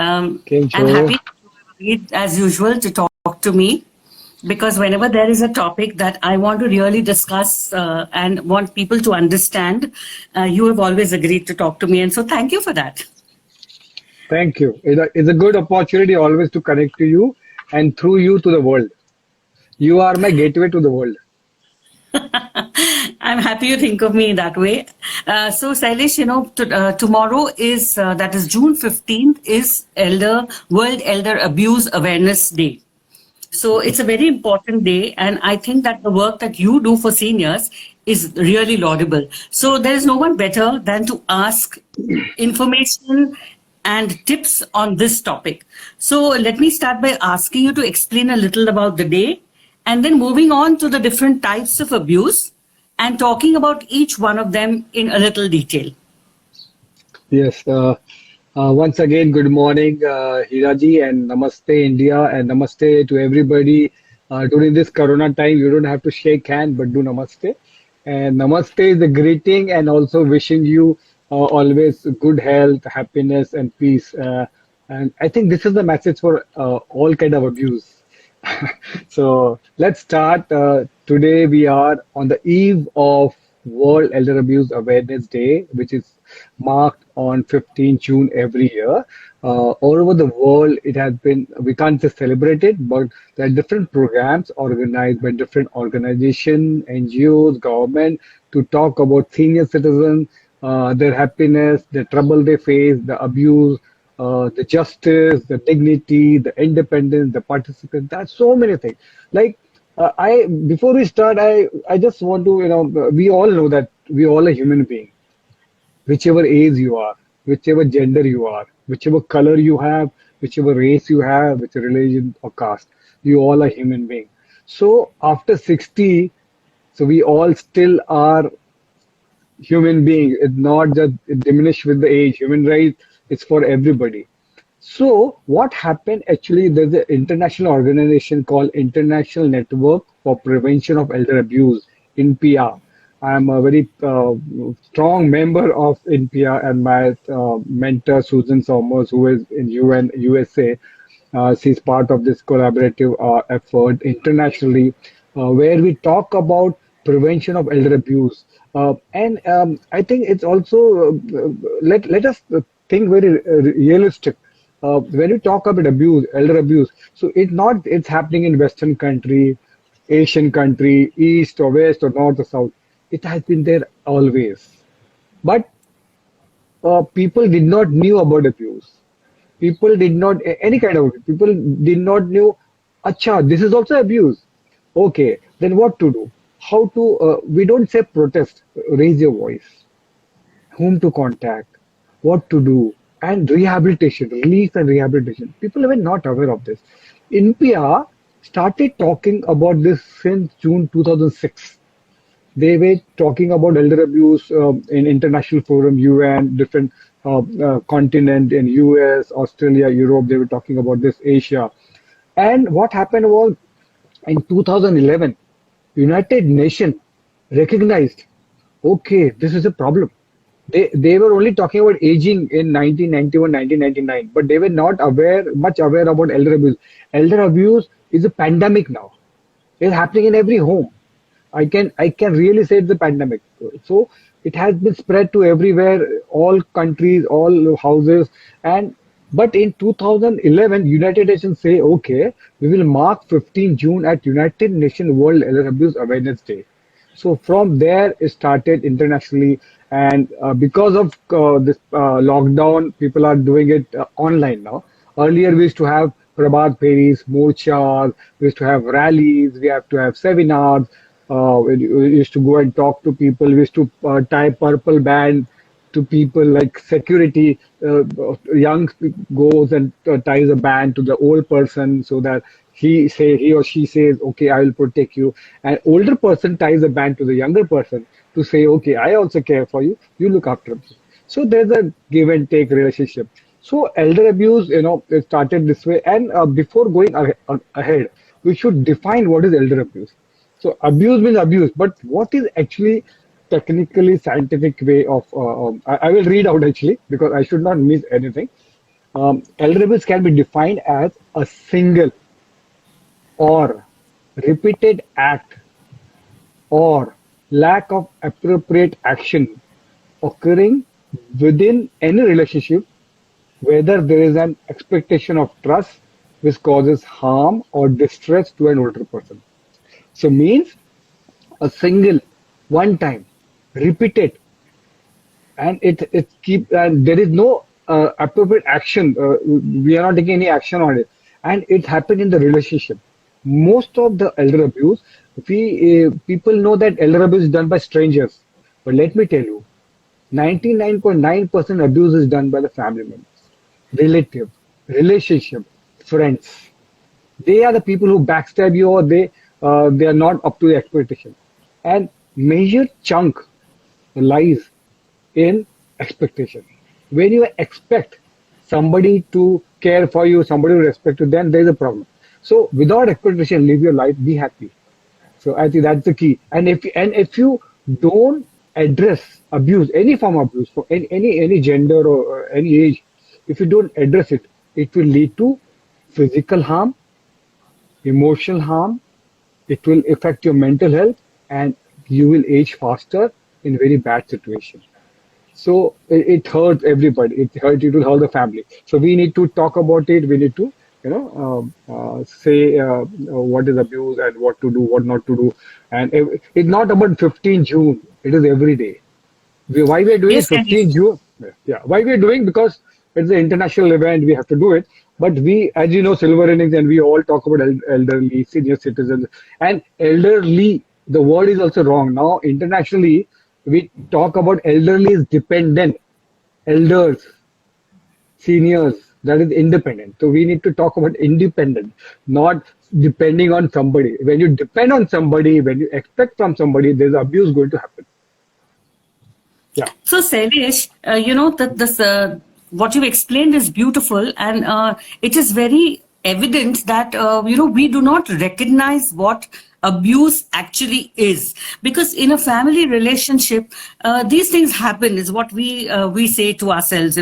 I'm Kencho. happy as usual to talk to me because whenever there is a topic that I want to really discuss and want people to understand, you have always agreed to talk to me. And so thank you for that. Thank you. It's a good opportunity always to connect to you and through you to the world. You are my gateway to the world. I'm happy you think of me that way. So, Sailesh, tomorrow is, that is June 15th, is World Elder Abuse Awareness Day. So it's a very important day, and I think that the work that you do for seniors is really laudable. So there is no one better than to ask information and tips on this topic. So let me start by asking you to explain a little about the day and then moving on to the different types of abuse and talking about each one of them in a little detail. Yes. Once again, good morning, Hiraji, and Namaste, India, and Namaste to everybody. During this Corona time, you don't have to shake hand, but do Namaste. And Namaste is the greeting, and also wishing you always good health, happiness, and peace. And I think this is the message for all kind of abuse. So let's start. Today we are on the eve of World Elder Abuse Awareness Day, which is marked on 15 June every year. All over the world, it has been, we can't just celebrate it, but there are different programs organized by different organizations, NGOs, government to talk about senior citizens, their happiness, the trouble they face, the abuse, the justice, the dignity, the independence, the participant. That's so many things. Like I, before we start, I just want to, we all know that we all are human beings, whichever age you are, whichever gender you are, whichever color you have, whichever race you have, which religion or caste, you all are human beings. So after 60, so we all still are human being. It's not just diminished with the age. Human rights is for everybody. So what happened actually, there's an international organization called International Network for Prevention of Elder Abuse, INPIA. I'm a very strong member of INPIA and my mentor Susan Somers, who is in UN, USA. She's part of this collaborative effort internationally, where we talk about prevention of elder abuse. And I think it's also let us think very realistic. When you talk about abuse, elder abuse, so it's happening in Western country, Asian country, East or West or North or South. It has been there always. But people did not knew about abuse. People did not any kind of people did not knew. Acha, this is also abuse. Okay, then what to do? How to? We don't say protest. Raise your voice. Whom to contact, what to do, and rehabilitation, relief and rehabilitation. People were not aware of this. India started talking about this since June 2006. They were talking about elder abuse in international forum, UN, different continent in US, Australia, Europe. They were talking about this, Asia. And what happened was in 2011, United Nations recognized, okay, this is a problem. They were only talking about aging in 1991, 1999, but they were not much aware about elder abuse. Elder abuse is a pandemic now. It's happening in every home. I can really say it's a pandemic. So it has been spread to everywhere, all countries, all houses, and but in 2011, United Nations say, okay, we will mark 15 June at United Nations World Elder Abuse Awareness Day. So from there it started internationally, and because of this lockdown, people are doing it online now. Earlier we used to have Prabhat Peris, morchas, we used to have rallies, we have to have seminars. We used to go and talk to people. We used to tie purple band to people like security. Young goes and ties a band to the old person so that he or she says, okay, I will protect you. And older person ties a band to the younger person to say, okay, I also care for you. You look after me. So there's a give and take relationship. So elder abuse, it started this way. And before going ahead, we should define what is elder abuse. So abuse means abuse, but what is actually technically scientific way of? I will read out actually because I should not miss anything. elder abuse can be defined as a single or repeated act or lack of appropriate action occurring within any relationship, whether there is an expectation of trust which causes harm or distress to an older person. So means a single, one time, repeated, and it keep and there is no appropriate action. We are not taking any action on it, and it happened in the relationship. Most of the elder abuse, we people know that elder abuse is done by strangers, but let me tell you, 99.9% abuse is done by the family members, relative, relationship, friends. They are the people who backstab you, or they are not up to the expectation. And major chunk lies in expectation. When you expect somebody to care for you, somebody to respect you, then there is a problem. So without expectation, live your life, be happy. So I think that's the key. And if you don't address abuse, any form of abuse for any gender or any age, if you don't address it, it will lead to physical harm, emotional harm. It will affect your mental health, and you will age faster in very bad situation. So it hurts everybody. It will hurt the family. So we need to talk about it. We need to, say what is abuse and what to do, what not to do. And it's not about 15 June. It is every day. Why we are doing it Yes, Sailesh. 15 June? Yeah. Why we are doing? Because it's an international event. We have to do it. But we, as you know, silver innings, and we all talk about elderly, senior citizens, and elderly. The word is also wrong now. Internationally, we talk about elderly is dependent, elders, seniors. That is independent. So we need to talk about independent, not depending on somebody. When you depend on somebody, when you expect from somebody, there's abuse going to happen. Yeah. So, Sailesh, that this what you explained is beautiful, and it is very evident that we do not recognize what abuse actually is, because in a family relationship, these things happen. Is what we say to ourselves.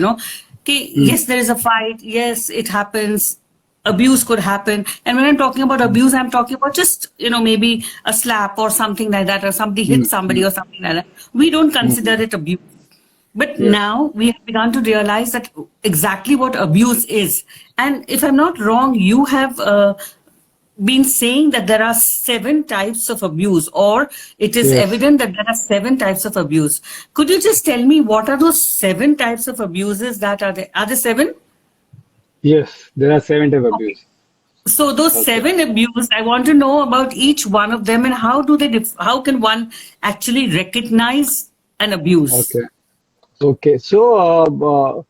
Okay, yes, there is a fight. Yes, it happens. Abuse could happen, and when I'm talking about abuse, I'm talking about just maybe a slap or something like that, or somebody hits somebody or something like that. We don't consider it abuse. But Yes. now we have begun to realize that exactly what abuse is. And if I'm not wrong, you have been saying that there are 7 types of abuse, or it is Yes. evident that there are 7 types of abuse. Could you just tell me what are those 7 types of abuses that are there? Are there 7? Yes. There are 7 types of Okay. abuse. So those Okay. 7 abuse, I want to know about each one of them, and how do they, how can one actually recognize an abuse? Okay. Okay, so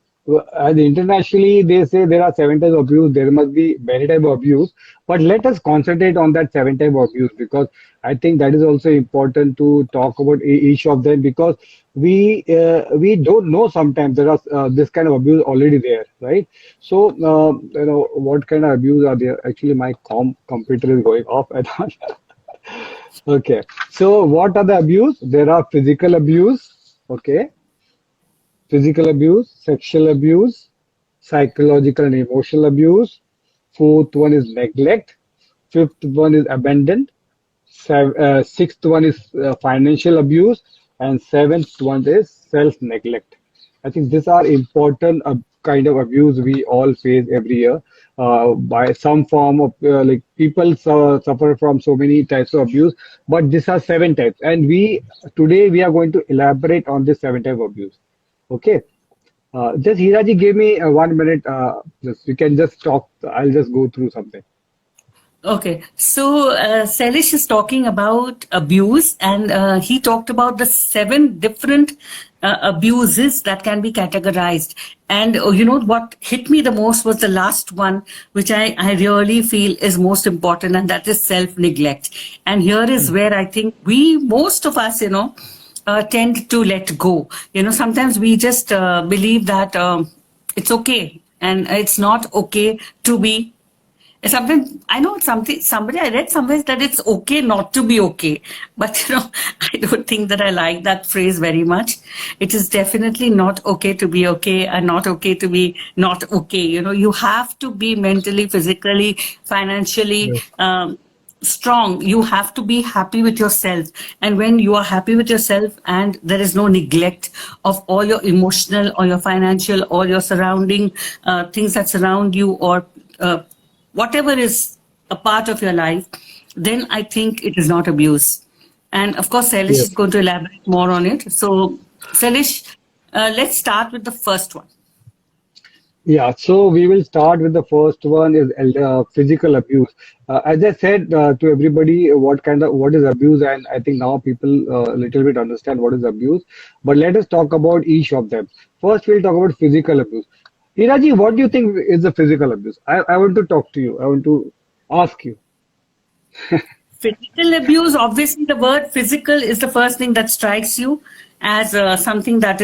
as internationally they say there are 7 types of abuse. There must be many types of abuse, but let us concentrate on that 7 type of abuse, because I think that is also important to talk about each of them, because we don't know sometimes there are this kind of abuse already there, right? So what kind of abuse are there? Actually, my computer is going off. I don't. Okay, so what are the abuse? There are physical abuse. Okay, physical abuse, sexual abuse, psychological and emotional abuse. Fourth one is neglect. Fifth one is abandon. Sixth one is financial abuse, and seventh one is self-neglect. I think these are important kind of abuse we all face every year. By some form of like people suffer from so many types of abuse, but these are 7 types, and we today we are going to elaborate on this 7 type of abuse. Okay. Just Hiraji gave me 1 minute. Just you can just talk. I'll just go through something. Okay, so Salish is talking about abuse, and he talked about the 7 different abuses that can be categorized. And what hit me the most was the last one, which I really feel is most important, and that is self-neglect. And here is where I think most of us, tend to let go. Sometimes we just believe that it's okay, and it's not okay to be Sometimes I know somebody I read somewhere that it's okay not to be okay, but I don't think that I like that phrase very much. It is definitely not okay to be okay and not okay to be not okay. You have to be mentally, physically, financially Yes. strong. You have to be happy with yourself, and when you are happy with yourself and there is no neglect of all your emotional or your financial or your surrounding things that surround you, or whatever is a part of your life, then I think it is not abuse. And of course, Salish is Yes. going to elaborate more on it. So, Salish, let's start with the first one. Yeah, so we will start with the first one is physical abuse. As I said to everybody, what is abuse, and I think now people a little bit understand what is abuse. But let us talk about each of them. First, we'll talk about physical abuse. Hiraji, what do you think is the physical abuse? I want to talk to you. I want to ask you. Physical abuse, obviously, the word physical is the first thing that strikes you as something that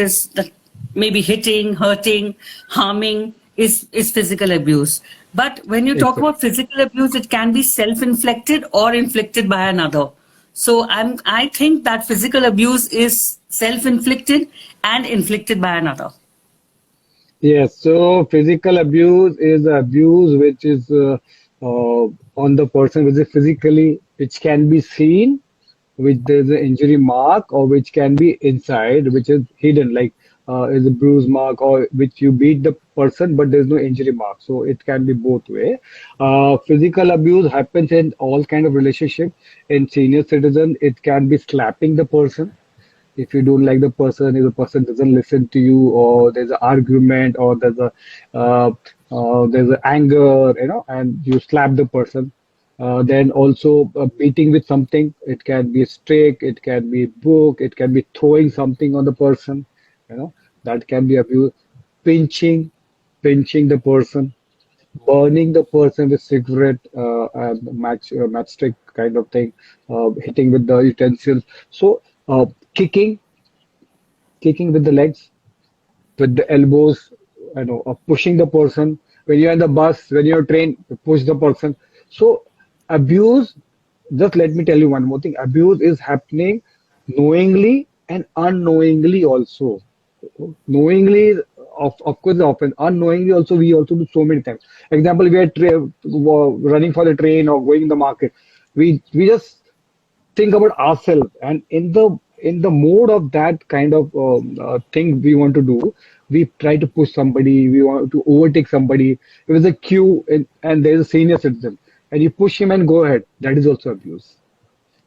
maybe hitting, hurting, harming is physical abuse. But when you talk Exactly. about physical abuse, it can be self-inflicted or inflicted by another. So I think that physical abuse is self-inflicted and inflicted by another. Yes, so physical abuse is abuse which is on the person, which is physically, which can be seen, which there's an injury mark, or which can be inside, which is hidden, like is a bruise mark, or which you beat the person, but there's no injury mark. So it can be both way. Physical abuse happens in all kind of relationship. In senior citizen, it can be slapping the person if you don't like the person, if the person doesn't listen to you, or there's an argument, or there's an anger, and you slap the person. Then also beating with something. It can be a stick, it can be book, it can be throwing something on the person. You know that can be abuse. Pinching, pinching the person, burning the person with cigarette and matchstick kind of thing, hitting with the utensils. So kicking, kicking with the legs, with the elbows, pushing the person. When you're in the bus, when you're trained, you push the person. So abuse, just let me tell you one more thing. Abuse is happening knowingly and unknowingly also. Knowingly, of course, often unknowingly also we also do so many times. Example, we are running for the train or going in the market. We just think about ourselves, and in the mode of that kind of thing we want to do, we try to push somebody, we want to overtake somebody. If there's a queue and there's a senior citizen and you push him and go ahead, that is also abuse.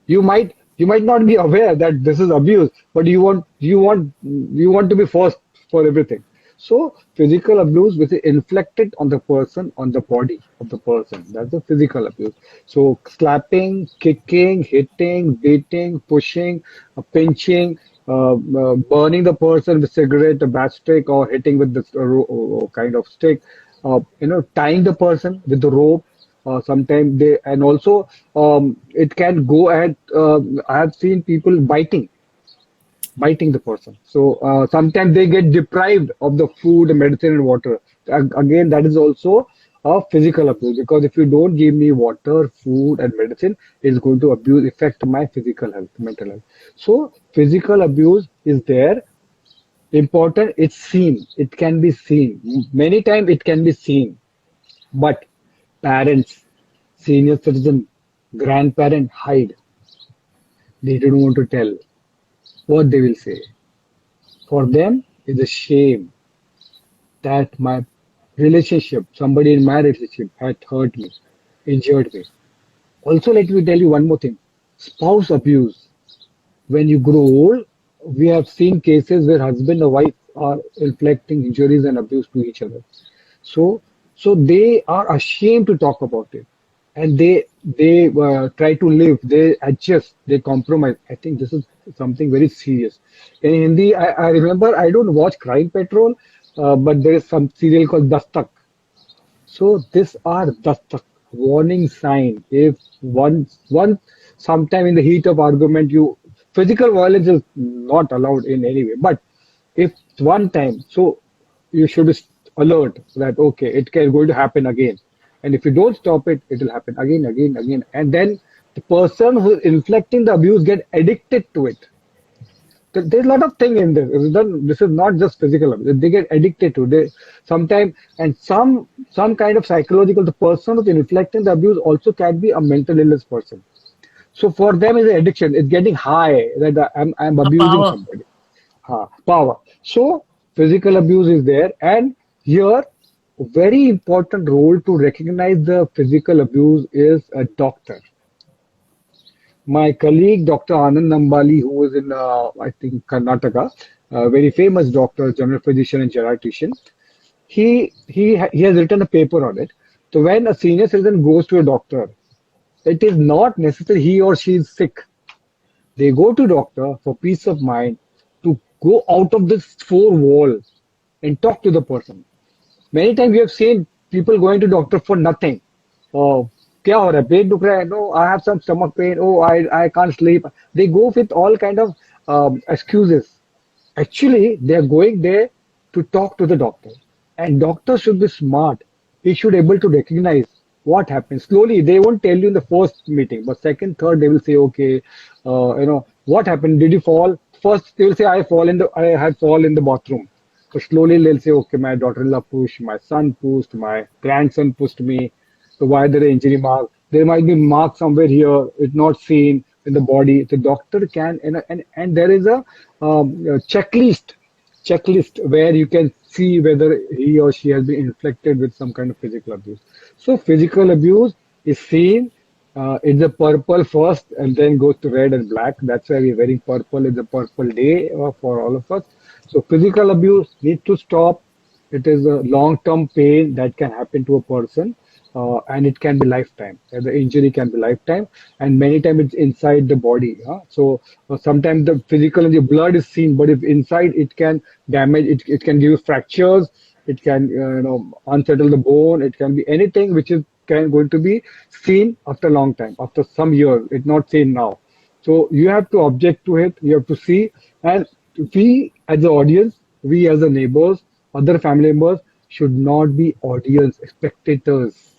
You might not be aware that this is abuse, but you want to be first for everything. So physical abuse which is inflicted on the person, on the body of the person, that's the physical abuse. So slapping, kicking, hitting, beating, pushing, pinching, burning the person with cigarette, a matchstick, or hitting with this kind of stick, tying the person with the rope. Sometimes they, and also it can go ahead. I have seen people biting the person. So sometimes they get deprived of the food, medicine, and water. Again, that is also a physical abuse, because if you don't give me water, food, and medicine, it's going to affect my physical health, mental health. So physical abuse is there. Important, it's seen. It can be seen. Many times it can be seen, but parents, senior citizen, grandparent hide. They don't want to tell what they will say. For them, it's a shame that my relationship, somebody in my relationship, had hurt me, injured me. Also, let me tell you one more thing. Spouse abuse. When you grow old, we have seen cases where husband and wife are inflicting injuries and abuse to each other. So, so they are ashamed to talk about it, and they try to live. They adjust. They compromise. I think this is something very serious. In Hindi, I remember I don't watch Crime Patrol, but there is some serial called Dastak. So these are the warning sign. If one sometime in the heat of argument, you physical violence is not allowed in any way. But if one time, so you should be alert that okay, it can going to happen again. And if you don't stop it, it will happen again, again, again. And then the person who is inflicting the abuse get addicted to it. There's a lot of thing in this. This is not just physical abuse. They get addicted to. They sometimes and some kind of psychological. The person who's inflicting the abuse also can be a mental illness person. So for them, it's an addiction. It's getting high that I'm A abusing power. somebody. Power. So physical abuse is there, and here very important role to recognize the physical abuse is a doctor. My colleague, Dr. Anand Nambali, who is in, I think, Karnataka, a very famous doctor, general physician, and geriatrician, he has written a paper on it. So when a senior citizen goes to a doctor, it is not necessarily he or she is sick. They go to doctor for peace of mind to go out of this four wall and talk to the person. Many times we have seen people going to doctor for nothing. Oh, क्या हो रहा है? पेट दुख रहा है? No, I have some stomach pain. Oh, I can't sleep. They go with all kind of excuses. Actually, they are going there to talk to the doctor. And doctor should be smart. He should able to recognize what happens. Slowly, they won't tell you in the first meeting, but second, third, they will say, okay, what happened? Did you fall? First, they will say, I had fall in the bathroom. So slowly they'll say, okay, my daughter-in-law pushed, my son pushed, my grandson pushed me. So why there are injury mark? There might be mark somewhere here. It's not seen in the body. The doctor can and there is a checklist where you can see whether he or she has been inflicted with some kind of physical abuse. So physical abuse is seen. It's a purple first and then goes to red and black. That's why we're wearing purple. It's a purple day for all of us. So physical abuse needs to stop. It is a long-term pain that can happen to a person, and it can be lifetime. The injury can be lifetime, and many times it's inside the body. So sometimes the physical and the blood is seen, but if inside it can damage. It can give you fractures. It can unsettle the bone. It can be anything which is going to be seen after a long time, after some years. It's not seen now. So you have to object to it. You have to see, and we as the audience, we as the neighbors, other family members should not be audience spectators.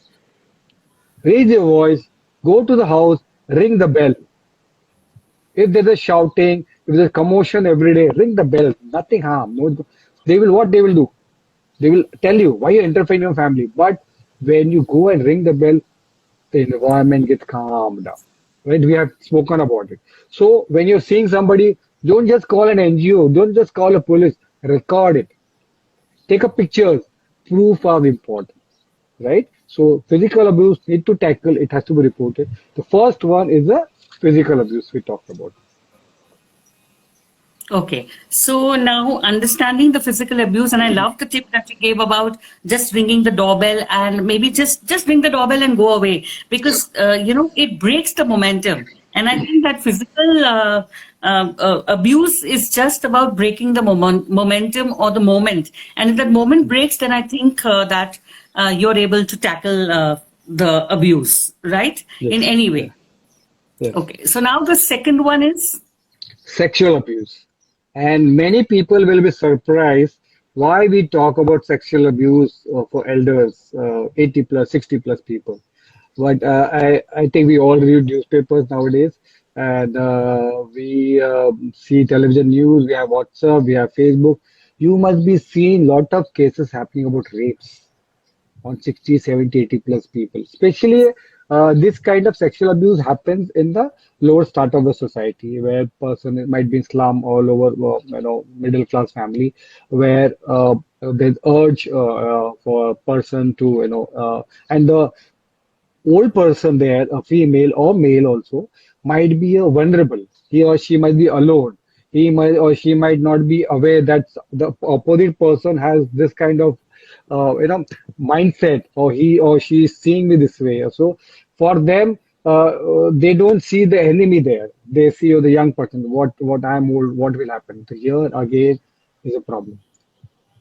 Raise your voice, go to the house, ring the bell. If there's a shouting, if there's a commotion every day, ring the bell. Nothing harm. No, they will what they will do. They will tell you why you interfere in your family. But when you go and ring the bell, the environment gets calmed down. Right? We have spoken about it. So when you're seeing somebody, don't just call an NGO, don't just call a police, record it. Take a pictures. Proof are important. Right? So physical abuse need to tackle, it has to be reported. The first one is the physical abuse we talked about. Okay, so now understanding the physical abuse, and I love the tip that you gave about just ringing the doorbell and maybe just ring the doorbell and go away, because it breaks the momentum. And I think that physical abuse is just about breaking the momentum or the moment. And if that moment breaks, then I think that you're able to tackle the abuse, right? Yes. In any way. Yes. Okay, so now the second one is Sexual abuse. And many people will be surprised why we talk about sexual abuse for elders, 80 plus, 60 plus people. But I think we all read newspapers nowadays, and we see television news, we have WhatsApp, we have Facebook. You must be seeing lot of cases happening about rapes on 60, 70, 80 plus people. Especially this kind of sexual abuse happens in the lower strata of the society, where person might be in slum all over, middle class family, where there's urge for a person to, and the old person there, a female or male also, might be vulnerable. He or she might be alone. He might or she might not be aware that the opposite person has this kind of mindset, or he or she is seeing me this way. So for them, they don't see the enemy there. They see the young person. What I'm old. What will happen? So here again is a problem,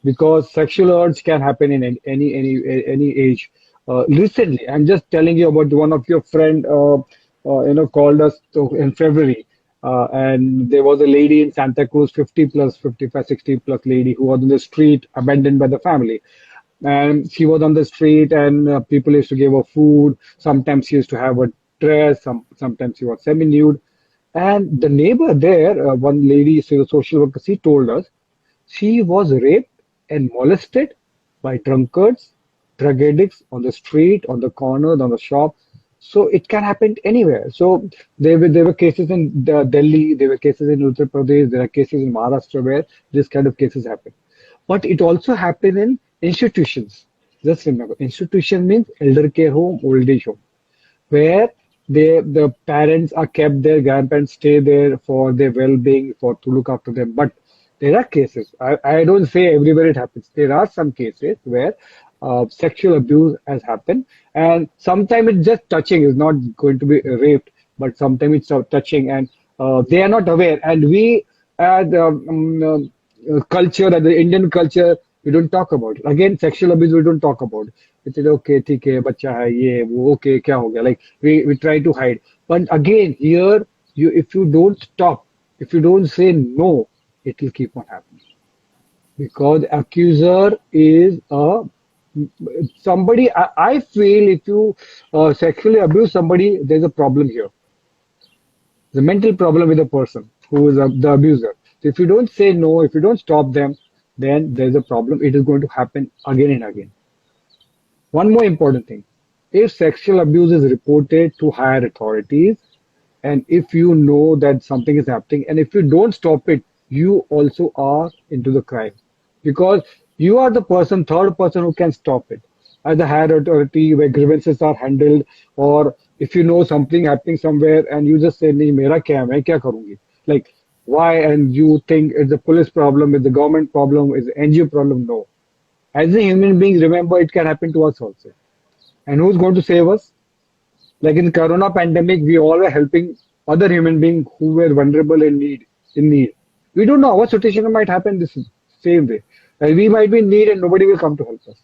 because sexual urge can happen in any age. Recently, I'm just telling you about one of your friend, called us in February, and there was a lady in Santa Cruz, 50 plus, 55, 60 plus lady who was in the street, abandoned by the family. and she was on the street, and people used to give her food. Sometimes she used to have a dress. Sometimes she was semi-nude. And the neighbor there, one lady, so the social worker, she told us she was raped and molested by drunkards, drug addicts on the street, on the corners, on the shop. So it can happen anywhere. So there were cases in Delhi, there were cases in Uttar Pradesh, there are cases in Maharashtra where this kind of cases happen. But it also happen in institutions. Just remember, institution means elder care home, old age home, where the parents are kept there, grandparents stay there for their well-being, for to look after them. But there are cases. I don't say everywhere it happens. There are some cases where sexual abuse has happened, and sometimes it's just touching. Is not going to be raped, but sometimes it's touching, and they are not aware. And we, as culture, as the Indian culture, we don't talk about it. Again, sexual abuse we don't talk about. It is okay, ठीक है, बच्चा है ये वो okay, क्या हो गया? Like we try to hide. But again, here you if you don't stop, if you don't say no, it will keep on happening because accuser is a somebody. I feel if you sexually abuse somebody, there's a problem here. The mental problem with the person who is the abuser. So if you don't say no, if you don't stop them, then there's a problem. It is going to happen again and again. One more important thing. If sexual abuse is reported to higher authorities, and if you know that something is happening, and if you don't stop it, you also are into the crime because you are the person, third person who can stop it. As a higher authority where grievances are handled, or if you know something happening somewhere and you just say, "नहीं मेरा क्या है, मैं क्या करूँगी?" Like why? And you think it's the police problem, it's the government problem, it's the NGO problem? No. As a human being, remember it can happen to us also. And who's going to save us? Like in Corona pandemic, we all were helping other human beings who were vulnerable in need. In need, we don't know what situation might happen this same way. And we might be in need, and nobody will come to help us.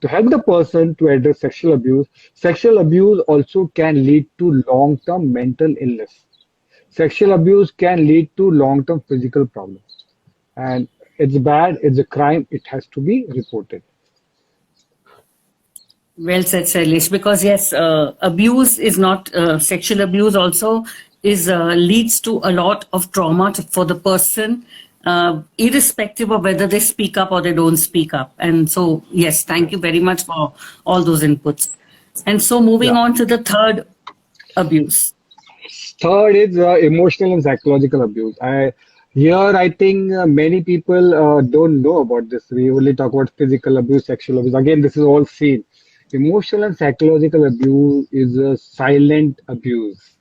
To help the person to address sexual abuse also can lead to long-term mental illness. Sexual abuse can lead to long-term physical problems, and it's bad. It's a crime. It has to be reported. Well said, Shailesh. Because yes, abuse is not sexual abuse. Also, is leads to a lot of trauma for the person, irrespective of whether they speak up or they don't speak up. And so, yes, thank you very much for all those inputs. And so, moving Yeah. on to the third abuse. Third is emotional and psychological abuse. I think many people don't know about this. We only talk about physical abuse, sexual abuse. Again, this is all seen. Emotional and psychological abuse is a silent abuse.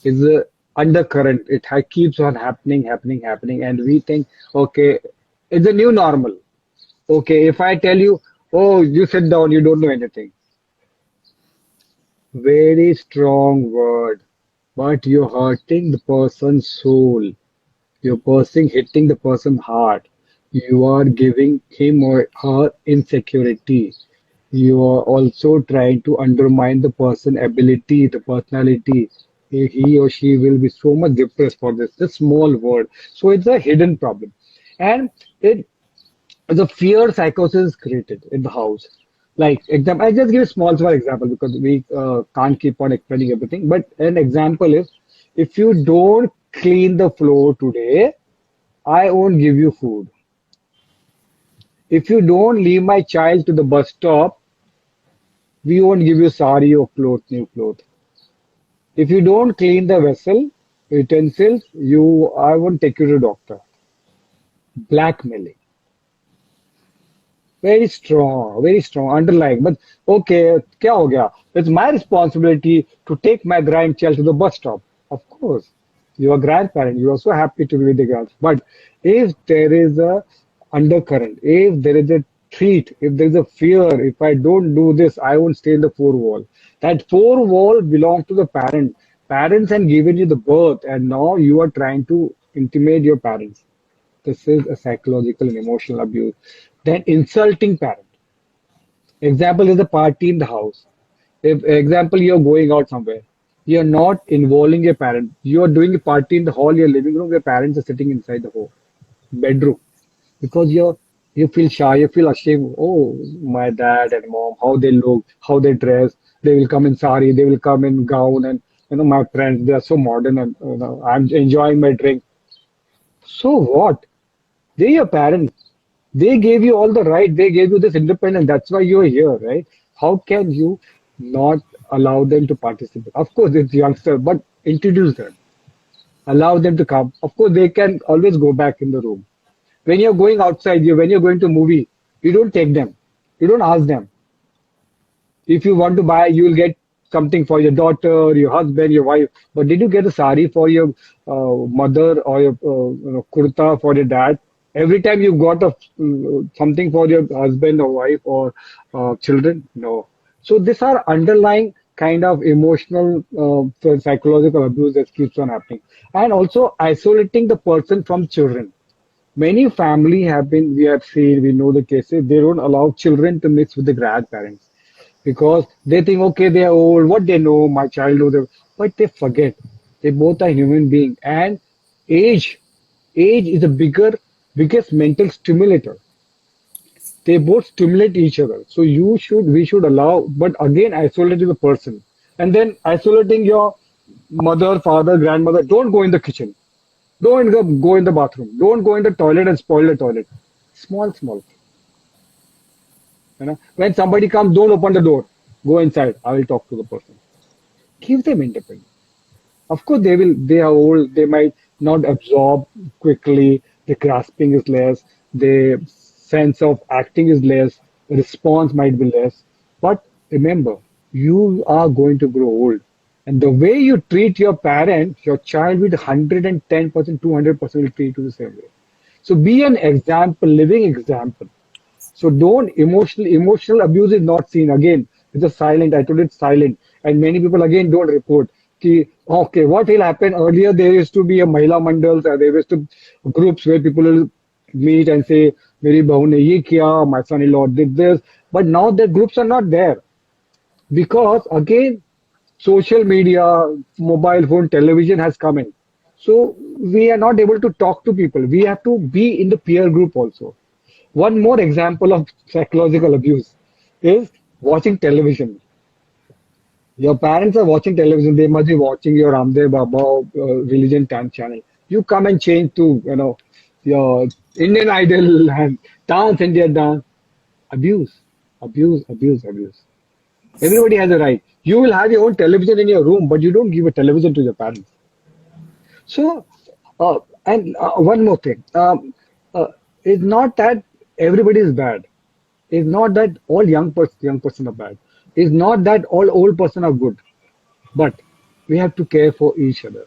Is a undercurrent. Keeps on happening, and we think, okay, it's a new normal. Okay, if I tell you, oh, you sit down, you don't know anything. Very strong word, but you're hurting the person's soul. You're hitting the person's heart. You are giving him or her insecurity. You are also trying to undermine the person's ability, the personality. He or she will be so much depressed for this. This small word. So it's a hidden problem. And it the fear psychosis is created in the house. Like example, I just give a small example because we can't keep on explaining everything. But an example is, if you don't clean the floor today, I won't give you food. If you don't leave my child to the bus stop, we won't give you sari or clothes, new clothes. If you don't clean the vessel, utensils, I won't take you to doctor. Blackmailing. Very strong, underlying. But okay, क्या हो गया? It's my responsibility to take my grandchild to the bus stop. Of course, you are grandparent. You are so happy to be with the girls. But if there is a undercurrent, if there is a threat, if there is a fear, if I don't do this, I won't stay in the four wall. That four wall belongs to the parent. Parents have given you the birth, and now you are trying to intimidate your parents. This is a psychological and emotional abuse. Then insulting parent. Example is a party in the house. If example you're going out somewhere, you're not involving your parent. You're doing a party in the hall, your living room, your parents are sitting inside the hall, bedroom. Because you're You feel shy, you feel ashamed. Oh, my dad and mom, how they look, how they dress. They will come in sari, they will come in gown, and my friends, they are so modern, and I'm enjoying my drink. So what? They're your parents. They gave you all the right. They gave you this independence. That's why you're here, right? How can you not allow them to participate? Of course, it's youngster, but introduce them. Allow them to come. Of course, they can always go back in the room. When you're going outside, when you're going to movie, you don't take them. You don't ask them. If you want to buy, you will get something for your daughter, your husband, your wife. But did you get a sari for your mother or your kurta for your dad? Every time you got something for your husband or wife or children? No. So these are underlying kind of emotional, psychological abuse that keeps on happening, and also isolating the person from children. Many family have been, we have seen, we know the cases, they don't allow children to mix with the grandparents because they think, okay, they are old, what they know, my child knows, but they forget. They both are human beings, and age, age is the biggest mental stimulator. They both stimulate each other. So we should allow, but again, isolating the person. And then isolating your mother, father, grandmother, don't go in the kitchen. Don't go in the bathroom. Don't go in the toilet and spoil the toilet. Small, small. When somebody comes, don't open the door. Go inside. I will talk to the person. Give them independence. Of course, they are old. They might not absorb quickly. The grasping is less. The sense of acting is less. The response might be less. But remember, you are going to grow old. And the way you treat your parents, your child with 110%, 200% will treat you the same way. So be an example, living example. So don't emotional abuse is not seen again. It's a silent. I told it's silent, and many people again don't report. Ki, okay, what will happen? Earlier there used to be a Mahila Mandals, there used to groups where people will meet and say, "Meri bahu ne ye kiya, my son-in-law did this," but now the groups are not there because again, social media, mobile phone, television has come in. So we are not able to talk to people. We have to be in the peer group also. One more example of psychological abuse is watching television. Your parents are watching television. They must be watching your Ramdev Baba religion channel. You come and change to your Indian Idol and dance India dance. Abuse, abuse, abuse, abuse. Everybody has a right. You will have your own television in your room, but you don't give a television to your parents. So, and one more thing. It's not that everybody is bad. It's not that all young person are bad. It's not that all old person are good. But we have to care for each other.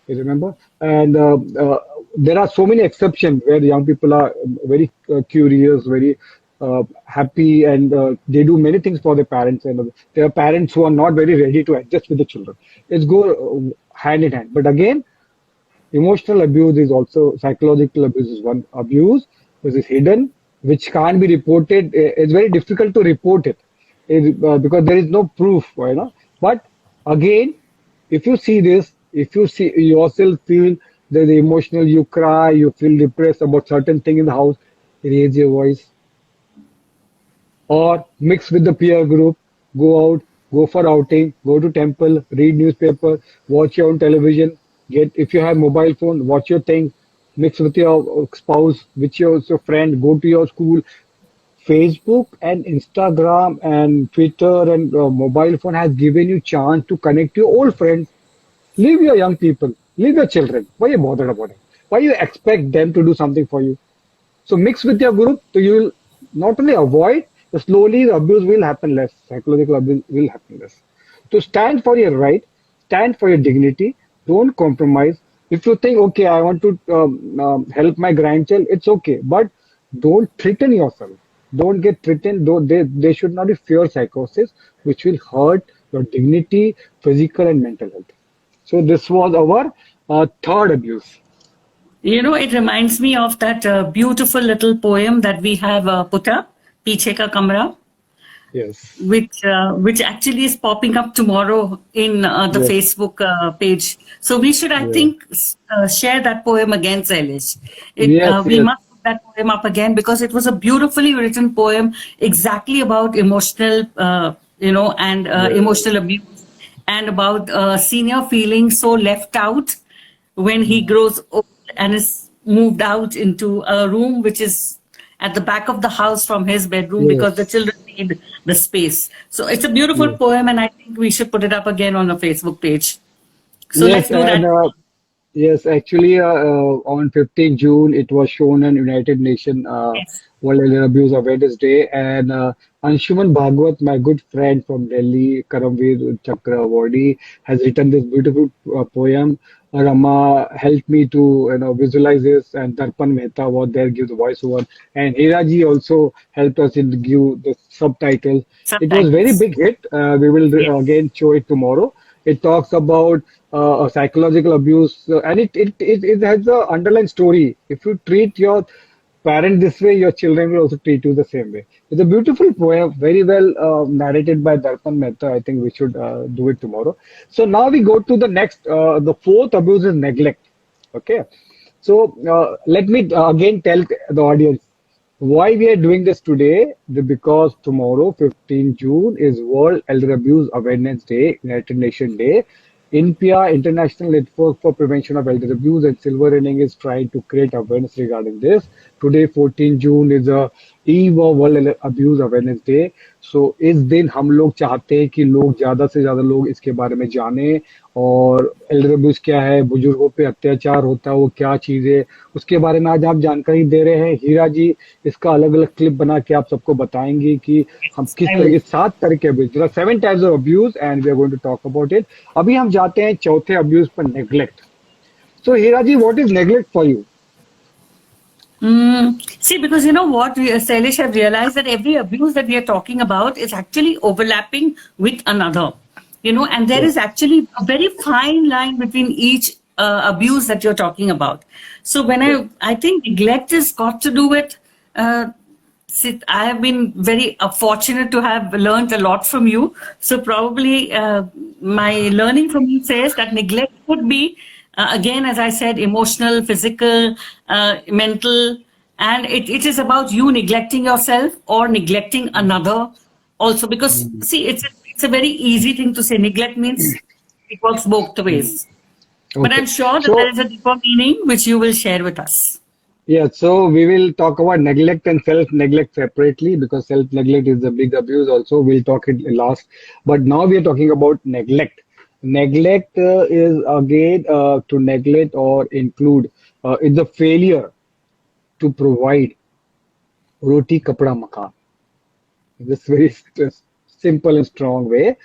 You remember? And there are so many exceptions where young people are very curious, very happy, and they do many things for their parents. And there are parents who are not very ready to adjust with the children. It's go hand in hand. But again, emotional abuse is also psychological abuse is one abuse which is hidden, which can't be reported. It's very difficult to report it, because there is no proof, But again, if you see this, if you see yourself feel the emotional, you cry, you feel depressed about certain thing in the house, raise your voice or mix with the peer group, go out, go for outing, go to temple, read newspaper, watch your own television, get if you have mobile phone, watch your thing, mix with your spouse, with your friend, go to your school. Facebook and Instagram and Twitter and mobile phone has given you chance to connect to your old friends. Leave your young people, leave your children. Why are you bothered about it? Why you expect them to do something for you? So mix with your group, so you will not only avoid, but slowly the abuse will happen less. Psychological abuse will happen less. To stand for your right, stand for your dignity. Don't compromise. If you think, okay, I want to help my grandchild, it's okay, but don't threaten yourself. Don't get threatened. Don't, they should not be fear psychosis, which will hurt your dignity, physical and mental health. So this was our third abuse. It reminds me of that beautiful little poem that we have put up, Piche Ka Kamra, Yes. which actually is popping up tomorrow in the Yes. Facebook page. So we should, I Yeah. think, share that poem again, Sailesh. Yes. We Yes. must that poem up again because it was a beautifully written poem, exactly about emotional, and Yes. emotional abuse, and about senior feeling so left out when he grows old and is moved out into a room which is at the back of the house from his bedroom because the Yes. children need the space. So it's a beautiful Yes. poem, and I think we should put it up again on the Facebook page. So let's Yes, do and that. yes, actually, on 15 June, it was shown on United Nations Yes. World Elder Abuse Awareness Day, and Anshuman Bhagwat, my good friend from Delhi, Karamveer Chakra awardee, has written this beautiful poem. Rama helped me to visualize this, and Darpan Mehta was there give the voiceover, and Hiraji also helped us in give the subtitle. It was very Subtitles. big hit. We will Yes. again show it tomorrow. It talks about a psychological abuse, and it has a underlying story. If you treat your parent this way, your children will also treat you the same way. It's a beautiful poem, very well narrated by Darpan Mehta. I think we should do it tomorrow. So now we go to the next. The fourth abuse is neglect. Okay. So let me again tell the audience why we are doing this today. Because tomorrow, 15 June, is World Elder Abuse Awareness Day, United Nations Day. INPIA, International Network for Prevention of Elder Abuse, and Silver Lining is trying to create awareness regarding this. Today, 14 June, is a eve of World Elder Abuse Awareness Day. So इस दिन हम लोग चाहते हैं कि लोग ज्यादा से ज्यादा लोग इसके बारे में जाने और एल्डर अब्यूज क्या है, बुजुर्गों पे अत्याचार होता है वो क्या चीज है, उसके बारे में आज आप जानकारी दे रहे हैं। हीरा जी इसका अलग अलग क्लिप बना के आप सबको बताएंगी कि हम Yes, किस I तरह will. के 7 तरह के abuse, there are 7 types of abuse and we are going to talk about it. अभी हम जाते हैं चौथे अब्यूज पर, neglect. So Heera ji, what is neglect for you? See, because you know what, Salish, have realized that every abuse that we are talking about is actually overlapping with another, and there is Yes. actually a very fine line between each abuse that you're talking about. So when Yes. I think neglect has got to do with, see, I have been very fortunate to have learned a lot from you. So probably my learning from you says that neglect could be, again, as I said, emotional, physical, mental, and it is about you neglecting yourself or neglecting another also. Because Mhm. see, it's a very easy thing to say. Neglect means it works both Mhm. ways. But Okay. I'm sure that there So is a deeper meaning which you will share with us. yeah, so we will talk about neglect and self-neglect separately because self-neglect is a big abuse also. We'll talk it last. But now we are talking about neglect. Neglect is again to neglect or include is the failure to provide roti, kapda, makan. This very simple and strong way.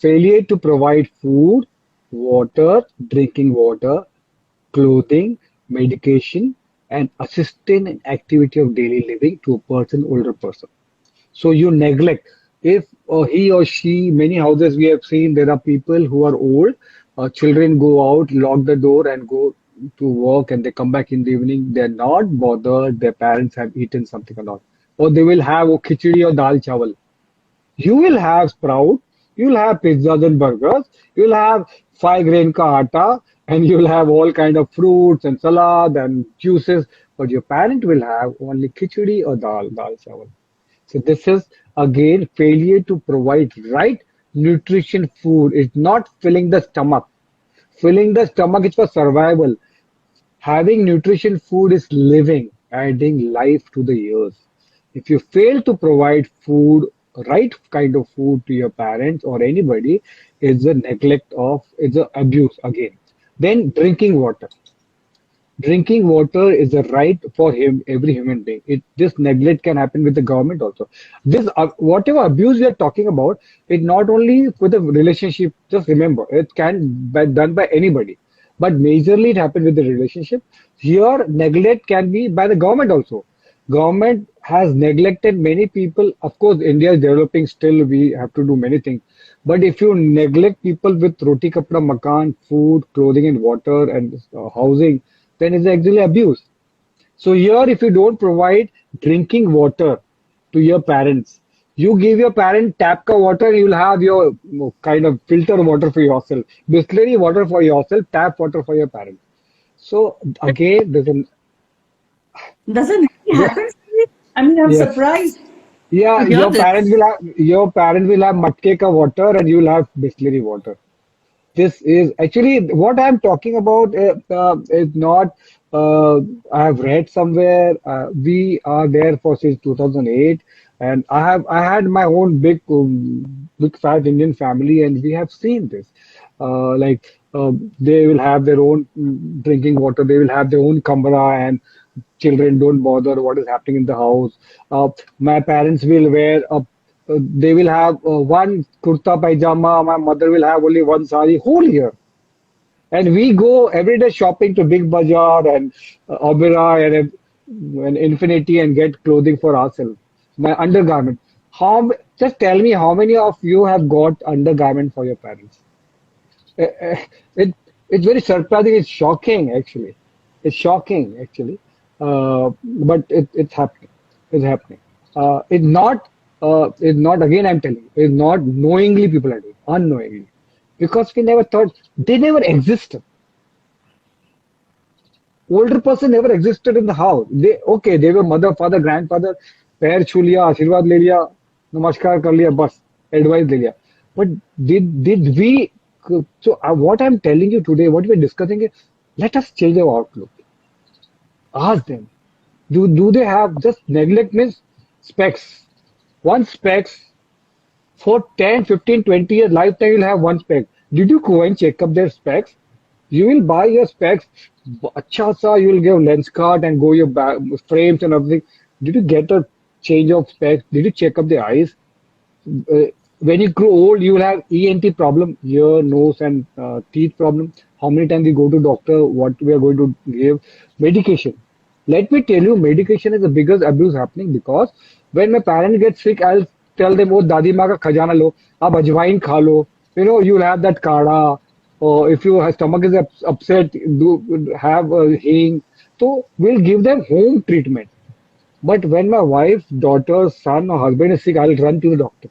Failure to provide food, water, drinking water, clothing, medication, and assistant in activity of daily living to a person, older person. So you neglect. If he or she, many houses we have seen, there are people who are old, children go out, lock the door, and go to work, and they come back in the evening. They're not bothered. Their parents have eaten something or not, or they will have khichdi or dal chawal. You will have sprout, you'll have pizzas and burgers, you'll have 5 grain ka atta, and you'll have all kind of fruits and salad and juices, but your parent will have only khichdi or dal chawal. So this is again failure to provide right nutrition food. It's not filling the stomach. Filling the stomach is for survival. Having nutrition food is living, adding life to the years. If you fail to provide food, right kind of food to your parents or anybody, it's a neglect of, it's a abuse again. Then drinking water. Drinking water is a right for him, every human being. This neglect can happen with the government also. This whatever abuse we are talking about, it not only with a relationship. Just remember, it can be done by anybody, but majorly it happens with the relationship. Here, neglect can be by the government also. Government has neglected many people. Of course, India is developing still. We have to do many things. But if you neglect people with roti, kapda, makan, food, clothing, and water and housing, then it's actually abuse. So here, if you don't provide drinking water to your parents, you give your parent tap ka water, you'll have your kind of filter water for yourself, Bisleri water for yourself, tap water for your parents. So again, there's an Doesn't it The- happen? I mean, I'm yes. surprised Yeah, to hear this. your parents will have matke ka water and you will have Bisleri water. This is actually what I'm talking about. Is not. I have read somewhere. We are there for since 2008, and I had my own big fat Indian family, and we have seen this. They will have their own drinking water. They will have their own kamra, and children don't bother what is happening in the house. My parents will wear a they will have one kurta pajama. My mother will have only one sari whole year. And we go every day shopping to Big Bazaar and Oberoi and Infinity and get clothing for ourselves. My undergarment. Just tell me how many of you have got undergarment for your parents? It it's very surprising. It's shocking, actually. It's shocking, actually. But it's happening. It's happening. It's not. Again, I'm telling you, it's not knowingly people are doing, unknowingly, because we never thought they never existed. Older person never existed in the house. They were mother, father, grandfather. पैर छू लिया, आशीर्वाद ले लिया, नमस्कार कर लिया, बस एडवाइस ले लिया. But did we? So what I'm telling you today, what we're discussing is, let us change our outlook. Ask them. Do they have just neglect means specs? One specs for 10, 15, 20 years lifetime you'll have one spec. Did you go and check up their specs? You will buy your specs. अच्छा सा you will give lens card and go your frames and everything. Did you get a change of specs? Did you check up the eyes? uh, when you grow old, you will have ENT problem, ear, nose, and teeth problem. How many times we go to doctor? What we are going to give? Medication. Let me tell you, medication is the biggest abuse happening because when my parents get sick, I'll tell them, "Oh, dadi maa ka khajana lo, ab ajwain kha lo." You'll have that kada. Or if your stomach is upset, do have a hing. So we'll give them home treatment. But when my wife, daughter, son, or husband is sick, I'll run to the doctor.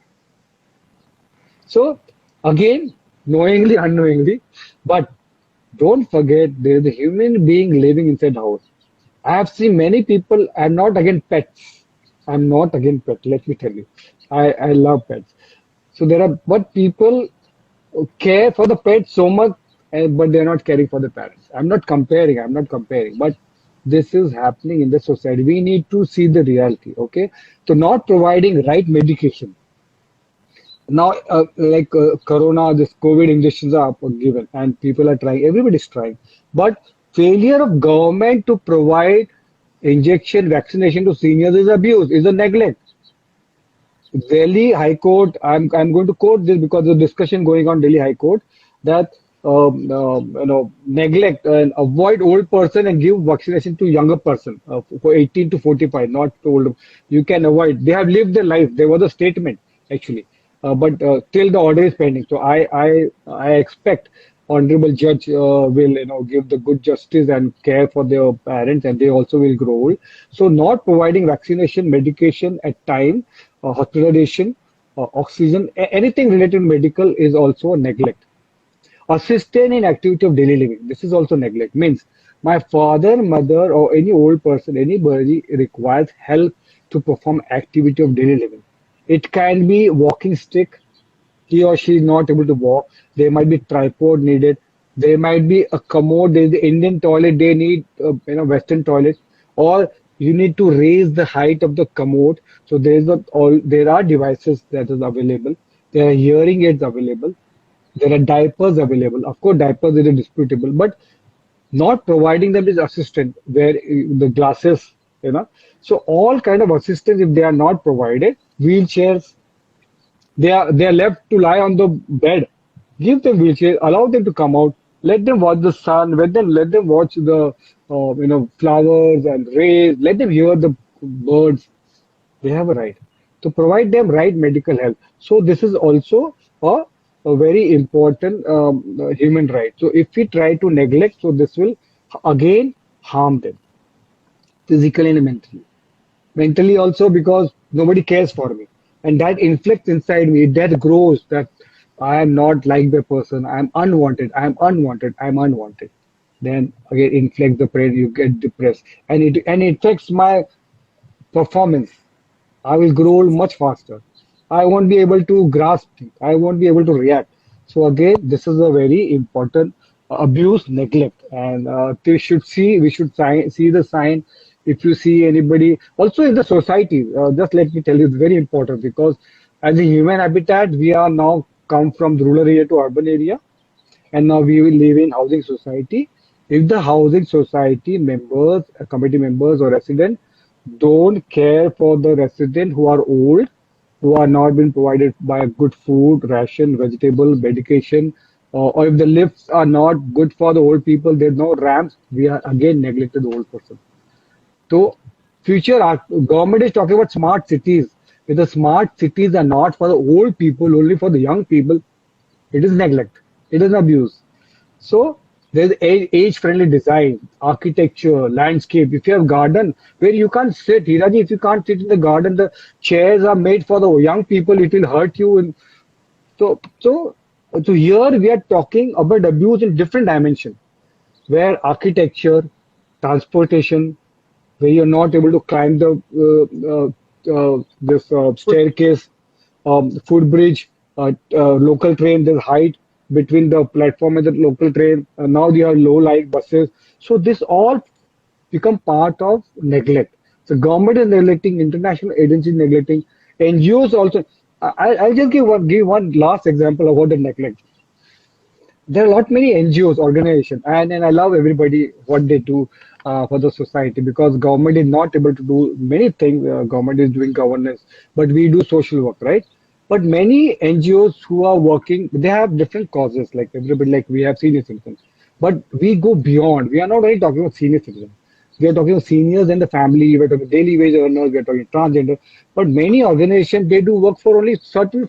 So again, knowingly, unknowingly, but don't forget there is a human being living inside the house. I have seen many people. I'm not against pets. I'm not against pets. Let me tell you, I love pets. So there are, but people care for the pet so much, but they're not caring for the parents. I'm not comparing. I'm not comparing, but this is happening in the society. We need to see the reality. Okay, so not providing right medication now, corona, this COVID injections are given and people are trying, everybody's trying. But failure of government to provide injection vaccination to seniors is abuse, is a neglect. Delhi High Court, I'm going to quote this because the discussion going on Delhi High Court that neglect and avoid old person and give vaccination to younger person for 18 to 45, not to old. You can avoid. They have lived their life. There was a statement actually, but still the order is pending. So I expect honorable judge will give the good justice and care for their parents, and they also will grow old. So not providing vaccination, medication at time, hospitalization, oxygen, anything related to medical is also a neglect. Assistant in activity of daily living. This is also neglect. Means my father, mother, or any old person, anybody requires help to perform activity of daily living. It can be walking stick. He or she is not able to walk. There might be tripod needed. There might be a commode. There is the Indian toilet. They need Western toilet, or you need to raise the height of the commode. So there are devices that is available. There are hearing aids available. There are diapers available. Of course, diapers is disputable, but not providing them is assistant where the glasses, you know. So all kind of assistance, if they are not provided, wheelchairs, they are left to lie on the bed. Give them wheelchair, allow them to come out, let them watch the sun, let them watch the flowers and rays, let them hear the birds. They have a right to provide them right medical help. So this is also a very important human right. So if we try to neglect, so this will again harm them physically and mentally. Mentally also because nobody cares for me, and that inflicts inside me. That grows that I am not liked by person. I am unwanted. I am unwanted. I am unwanted. then again inflect the brain, you get depressed, and it affects my performance. I will grow old much faster. I won't be able to grasp things. I won't be able to react. So again, this is a very important abuse, neglect, and we should see the sign. If you see anybody, also in the society, just let me tell you, it's very important because as a human habitat, we are now come from rural area to urban area, and now we will live in housing society. If the housing society members, committee members or resident don't care for the resident who are old, who are not being provided by good food, ration, vegetable, medication, or if the lifts are not good for the old people, there's no ramps, we are again neglected the old person. So government is talking about smart cities. If the smart cities are not for the old people, only for the young people, it is neglect. It is abuse. So there's age-friendly design, architecture, landscape. If you have garden where you can't sit, Hiraji, if you can't sit in the garden, the chairs are made for the young people. It will hurt you. And so here we are talking about abuse in different dimension, where architecture, transportation, where you're not able to climb the this staircase, footbridge, local train, there's height between the platform and the local train. Now they are low-lying buses. So this all become part of neglect. So government is neglecting, international agencies neglecting, NGOs also. I'll just give one last example about the neglect. There are a lot many NGOs, organizations, and I love everybody what they do for the society because government is not able to do many things. Government is doing governance, but we do social work, right? But many NGOs who are working, they have different causes, like everybody, like we have senior citizens. But we go beyond. We are not only talking about senior citizens. We are talking about seniors and the family. We are talking daily wage earners. We are talking transgender. But many organizations, they do work for only certain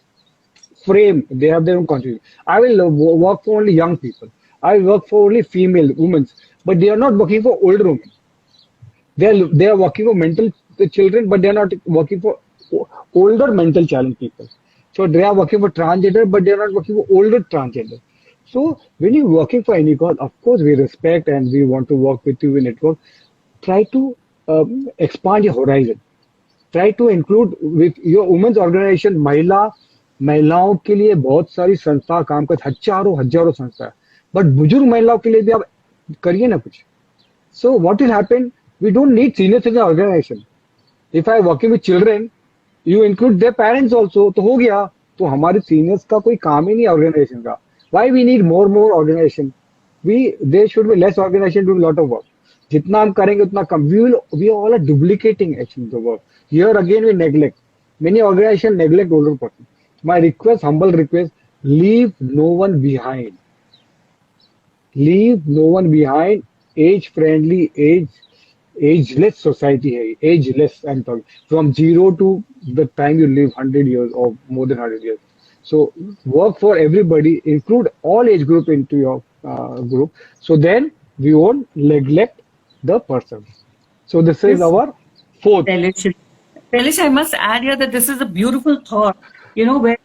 frame. They have their own contribution. I will work for only young people. I will work for only female women. But they are not working for older women. They are working for mental children, but they are not working for older mental challenged people. So they are working for transgender, but they are not working for older transgender. So when you're working for any cause, of course we respect and we want to work with you in network. Try to expand your horizon. Try to include with your women's organization, महिलाओं के लिए बहुत सारी संस्था काम करती, हजारों संस्था है, बट बुजुर्ग महिलाओं के लिए भी आप करिए ना कुछ. So what will happen? We don't need senior citizen organization. If I working with children, you include their parents also, तो हो गया. तो हमारे seniors का कोई काम ही नहीं organization का. Why we need more organization? There should be less organization doing a lot of work. जितना हम करेंगे उतना कम. We all are duplicating actually the work. Here again we neglect. Many organizations neglect older person. My request, humble request, leave no one behind. Leave no one behind. Age-friendly, ageless society है. Ageless, I'm talking. From 0 to the time you live 100 years or more than 100 years. So work for everybody, include all age group into your group. So then we won't neglect the person. So this is our fourth. Shailesh, I must add here that this is a beautiful thought, where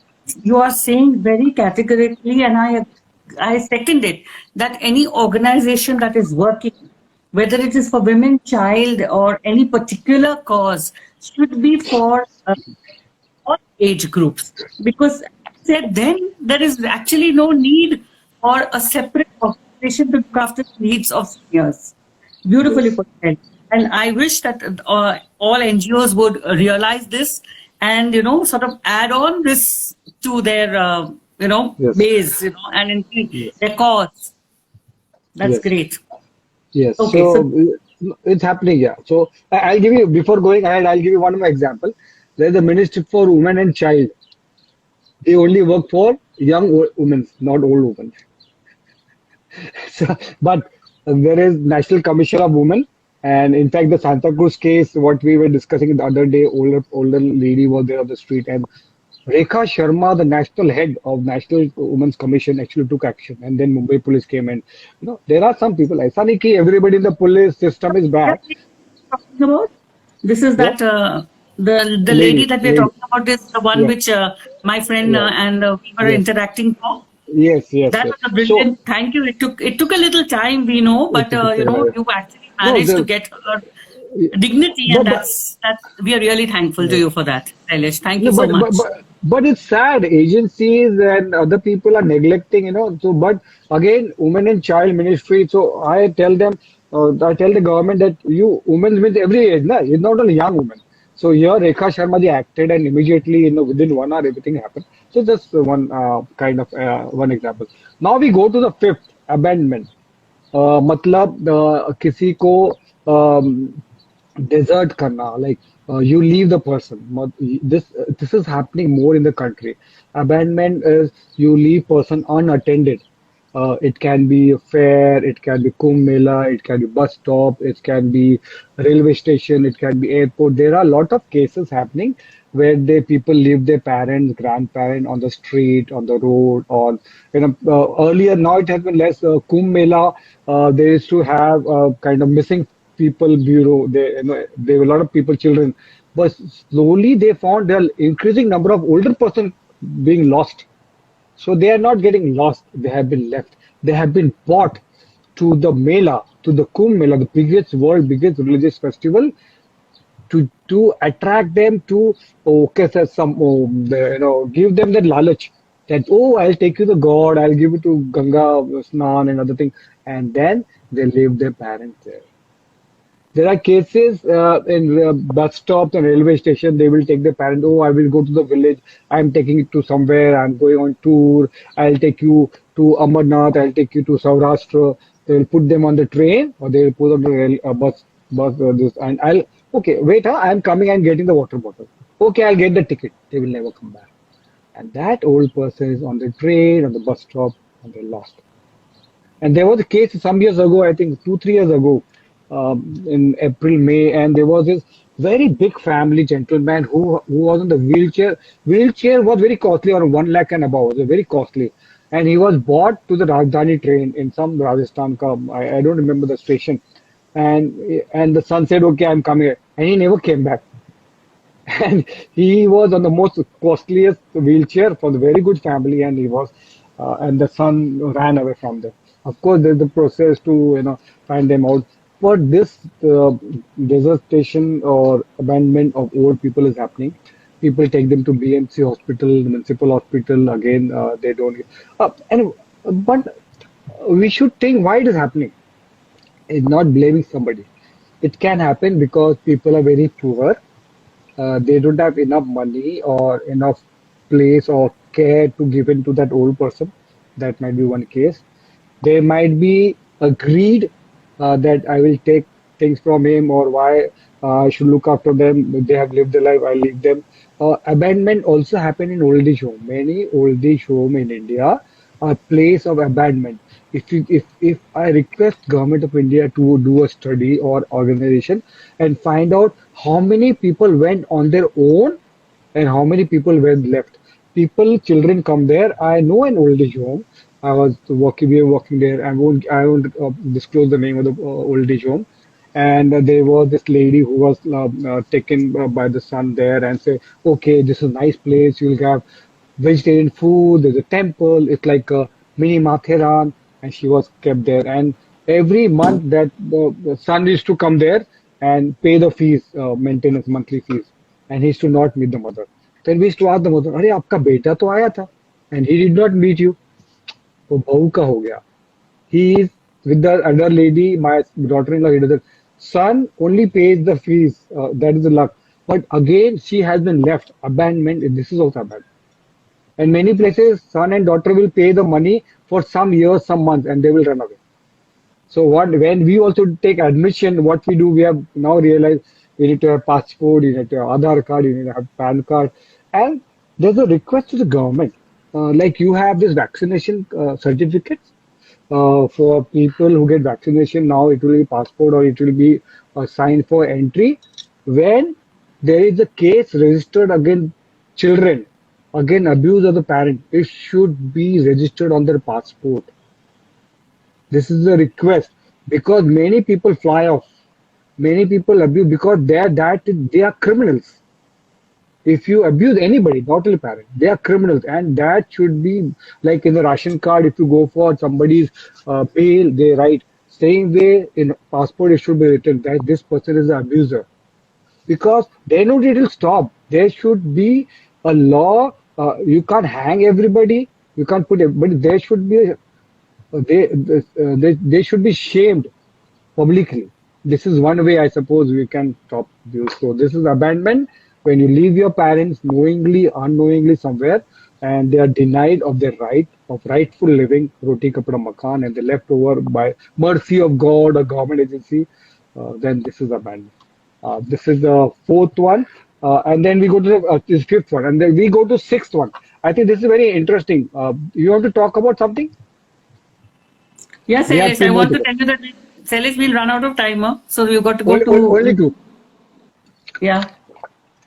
you are saying very categorically, and I second it, that any organization that is working, whether it is for women, child, or any particular cause, should be for all age groups. Because then there is actually no need for a separate organization to look after the needs of seniors. Beautifully put. And I wish that all NGOs would realize this and, sort of add on this to their, Yes. base, and increase their cause. That's Yes. great. Yes, Okay, so it's happening, yeah. So I'll give you, before going ahead, I'll give you one more example. There's the Ministry for Women and Child. They only work for young women, not old women. So, but there is National Commission of Women, and in fact, the Santa Cruz case, what we were discussing the other day, older lady was there on the street, and Rekha Sharma, the national head of National Women's Commission, actually took action, and then Mumbai police came and there are some people. ऐसा नहीं कि everybody in the police system is bad. Talking about? This is that the lady that we're talking about is the one which my friend and we were interacting for. Yes, yes, That yes. was a So brilliant. Thank you. It took a little time, we know, it but took a you actually no, managed to get her dignity, and but that's we are really thankful to yes. you for that, Shailesh. Thank No, you so much. but it's sad. Agencies and other people are neglecting, you know. So, but again, women and child ministry. So I tell them, I tell the government that you women means every age, na? It's not only young women. So here, Rekha Sharma ji acted, and immediately, you know, within 1 hour, everything happened. So just one kind of one example. Now we go to the fifth abandonment. मतलब किसी को desert karna like you leave the person this is happening more in the country. Abandonment is you leave person unattended. It can be a fair, it can be Kumbh Mela, it can be bus stop, it can be railway station, it can be airport. There are a lot of cases happening where they people leave their parents, grandparents on the street, on the road, on earlier. Now it has been less. Kumbh Mela, they used to have kind of missing people bureau. There were a lot of people, children, but slowly they found there are increasing number of older person being lost. So they are not getting lost. They have been left. They have been brought to the Mela, to the Kumbh Mela, the biggest world, biggest religious festival, to attract them to okay, sir, some give them that knowledge that I'll take you to God, I'll give you to Ganga Snan and other things, and then they leave their parents there. There are cases in bus stops and railway station. They will take their parent. Oh, I will go to the village. I'm taking it to somewhere. I'm going on tour. I'll take you to Amarnath. I'll take you to Saurashtra. They will put them on the train or they will put on the bus this. And I'll okay. Wait, huh? I'm coming. I'm getting the water bottle. Okay, I'll get the ticket. They will never come back. And that old person is on the train, on the bus stop, and they're lost. And there was a case some years ago, I think 2, 3 years ago, in April, May, and there was this very big family gentleman who was in the wheelchair. Wheelchair was very costly, or 1 lakh and above. It was very costly, and he was brought to the Rajdhani train in some Rajasthan. I don't remember the station, and the son said, "Okay, I'm coming," and he never came back. And he was on the most costliest wheelchair for the very good family, and and the son ran away from them. Of course, there's the process to find them out. But this desertion or abandonment of old people is happening. People take them to BMC hospital, municipal hospital. Again, they don't. And but we should think why it is happening. It's not blaming somebody. It can happen because people are very poor. They don't have enough money or enough place or care to give in to that old person. That might be one case. There might be a greed that I will take things from him or why I should look after them. They have lived their life, I leave them. Abandonment also happen in old age home. Many old age home in India are place of abandonment. If I request government of India to do a study or organization and find out how many people went on their own and how many people were left. People, children come there. I know an old age home. We were working there. I won't disclose the name of the old age home. And there was this lady who was taken by the son there and say, okay, this is a nice place. You'll have vegetarian food. There's a temple. It's like a mini Mathiran. And she was kept there. And every month that the son used to come there and pay the fees, maintenance monthly fees, and he used to not meet the mother. Then we used to ask the mother, अरे आपका बेटा तो आया था, and he did not meet you. वो बहू का हो गया. He is with the other lady, my daughter-in-law. He doesn't. Son only pays the fees. That is the luck. But again, she has been left. Abandonment. This is also abandonment. And many places, son and daughter will pay the money for some years, some months, and they will run away. So when we also take admission, what we do, we have now realized we need to have passport, you need to have Aadhaar card, you need to have PAN card, and there's a request to the government, like you have this vaccination certificates for people who get vaccination. Now it will be passport or it will be a sign for entry. When there is a case registered against children, again abuse of the parent, it should be registered on their passport. This is a request because many people fly off, many people abuse because they are criminals. If you abuse anybody, not only parents, they are criminals, and that should be like in the ration card. If you go for somebody's mail, they write same way in passport. It should be written that this person is an abuser, because then only it will stop. There should be a law. You can't hang everybody. You can't put everybody. There should be they should be shamed publicly. This is one way, I suppose, we can stop abuse. So this is abandonment when you leave your parents knowingly, unknowingly somewhere, and they are denied of their right of rightful living, roti kapda makan, and they're left over by mercy of God or government agency. Then this is abandonment. This is the fourth one, and then we go to this fifth one, and then we go to sixth one. I think this is very interesting. You want to talk about something? Yes, We have Shailesh, two I more want to to go. tell you that Shailesh will run out of timer, so you got to go Only to two. yeah.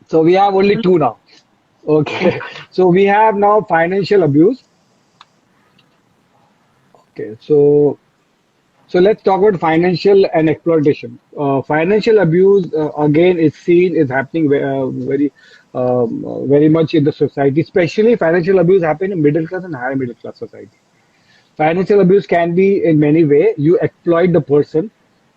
So we have only two now. Okay. So we have now financial abuse. Okay. So let's talk about financial and exploitation. Financial abuse again is seen is happening very much in the society. Especially financial abuse happen in middle class and higher middle class society. Financial abuse can be in many ways. You exploit the person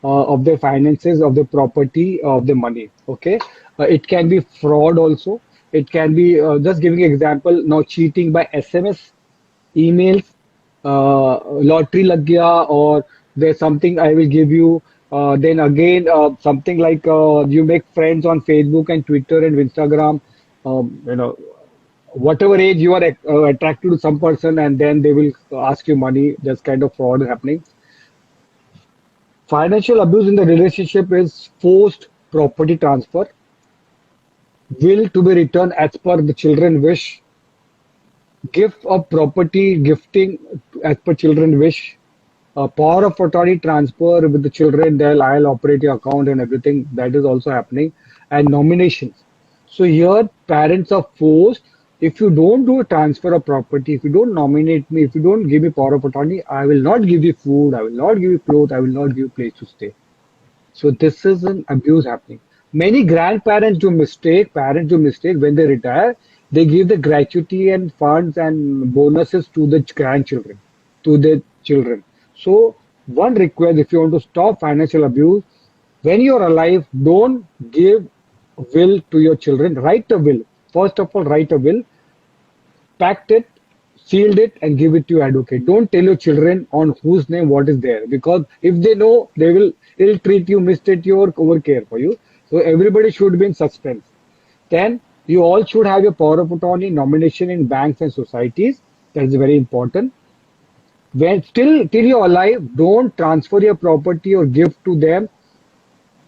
of their finances, of their property, of the money. Okay, it can be fraud also. It can be just giving example now cheating by SMS, emails, lottery lag gaya, or there's something I will give you. Then again, something like you make friends on Facebook and Twitter and Instagram. You know, whatever age you are attracted to some person, and then they will ask you money. That's kind of fraud happening. Financial abuse in the relationship is forced property transfer, will to be returned as per the children wish, gift of property gifting as per children wish, power of attorney transfer with the children, I'll operate your account and everything. That is also happening, and nominations. So here, parents are forced. If you don't do a transfer of property, if you don't nominate me, if you don't give me power of attorney, I will not give you food, I will not give you clothes, I will not give you place to stay. So this is an abuse happening. Many grandparents do mistake, parents do mistake when they retire. They give the gratuity and funds and bonuses to the grandchildren, to the children. So one request, if you want to stop financial abuse, when you're alive, don't give will to your children. Write a will. First of all, write a will, packed it, sealed it, and give it to your advocate. Don't tell your children on whose name what is there, because if they know, they will ill treat you, mistreat you, or overcare for you. So everybody should be in suspense. Then you all should have your power of attorney nomination in banks and societies. That is very important. When still till you're alive, don't transfer your property or gift to them,